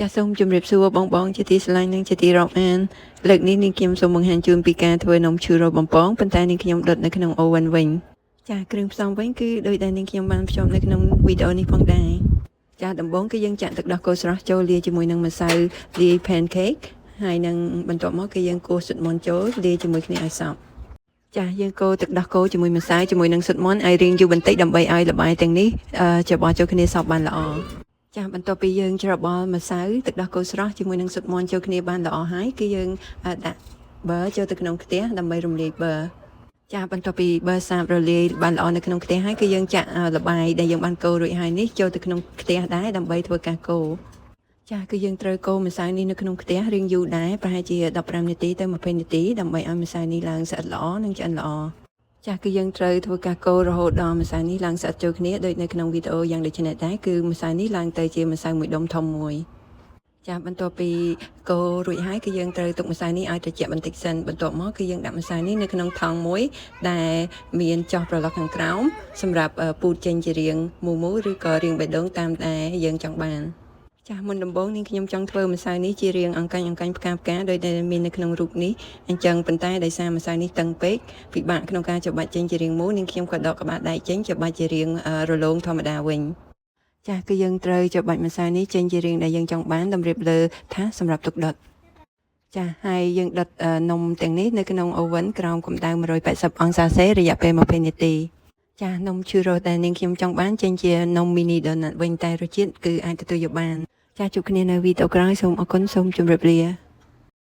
ចាសសូមជម្រាបសួរបងជាទីស្រឡាញ់និងជាទីរាប់អានលើកនេះនាងខ្ញុំសូមបង្ហាញជូនពីការធ្វើនំឈូរ៉ូបំពងប៉ុន្តែនាងខ្ញុំដុតនៅក្នុងអូវ៉ាន់វិញចាគ្រឿងផ្សំវិញគឺដោយដែលនាងខ្ញុំបានភ្ជាប់នៅក្នុងវីដេអូនេះផងដែរចាដំបូងគឺយើងចាក់ទឹកដោះគោស្រស់ចូលលាយជាមួយនឹងម្សៅលាយ pancake ហើយនឹងបន្ទាប់មកគឺយើងកូរស៊ុតមាន់ចូលលាយជាមួយគ្នាឲ្យសព្វចាយើងកូរទឹកដោះគោជាមួយម្សៅជាមួយនឹងស៊ុតមាន់ឲ្យរៀងយូរបន្តិចដើម្បីឲ្យល្បាយទាំងនេះច្របល់ចូលគ្នាសព្វបានល្អចាបន្ទាប់ពីយើងច្របល់ម្សៅទឹកដោះគោស្រស់ជាមួយនឹងស៊ុតមាន់ចូលគ្នាបានល្អហើយគឺយើងដាក់ប៊ឺចូលទៅក្នុងខ្ទះដើម្បីរំលាយប៊ឺចាបន្ទាប់ពីប៊ឺសាបរលាយបានល្អនៅក្នុងខ្ទះហើយគឺយើងចាក់ល្បាយដែលយើងបានកូររួចហើយនេះចូលទៅក្នុងខ្ទះដែរដើម្បីធ្វើការកូរចាគឺយើងត្រូវកូរម្សៅនេះនៅក្នុងខ្ទះរៀងយូរដែរប្រហែលជា15នាទីទៅ20នាទីដើម្បីឲ្យម្សៅនេះឡើងស្អិតល្អនិងឆ្អិនល្អចាគឺយើងត្រូវធ្វើការកូររហូតដល់ម្សៅនេះឡើងស្អិតចូលគ្នាដូចនៅក្នុងវីដេអូយ៉ាងដូចនេះដែរគឺម្សៅនេះឡើងទៅជាម្សៅមួយដុំធំមួយចាបន្ទាប់ពីកូររួចហើយគឺយើងត្រូវទុកម្សៅនេះឲ្យត្រជាក់បន្តិចសិនបន្ទាប់មកគឺយើងដាក់ម្សៅនេះនៅក្នុងថង់មួយដែលមានចោះប្រឡោះខាងក្រោមសម្រាប់ពូតចេញជារាងមូលឬក៏រាងបេះដូងតាមដែលយើងចង់បានចាមុនដំបូងនាងខ្ញុំចង់ធ្វើម្សៅនេះជារាងអង្កាញ់ផ្កាដោយដែលមាននៅក្នុងរូបនេះអញ្ចឹងប៉ុន្តែដោយសារម្សៅនេះតឹងពេកពិបាកក្នុងការច្របាច់ចេញជារាងមូលនាងខ្ញុំក៏ដកក្បាលដែកចេញច្របាច់ជារាងរលោងធម្មតាវិញចាគឺយើងត្រូវច្របាច់ម្សៅនេះចេញជារាងដែលយើងចង់បានតម្រៀបលើថាសសម្រាប់ទុកដុតចាហើយយើងដុតនំទាំងនេះនៅក្នុងអូវ៉ាន់ក្រោមកម្ដៅ180អង្សាសេរយៈពេល20នាទីចានំឈូរ៉ូដែលនាងខ្ញុំចង់បានចេញជានំ mini donut វិញតែរសជាតិគឺអាចទទួលយកបានចាជួបគ្នានៅវីដេអូក្រោយសូមអរគុណសូមជម្រាបលា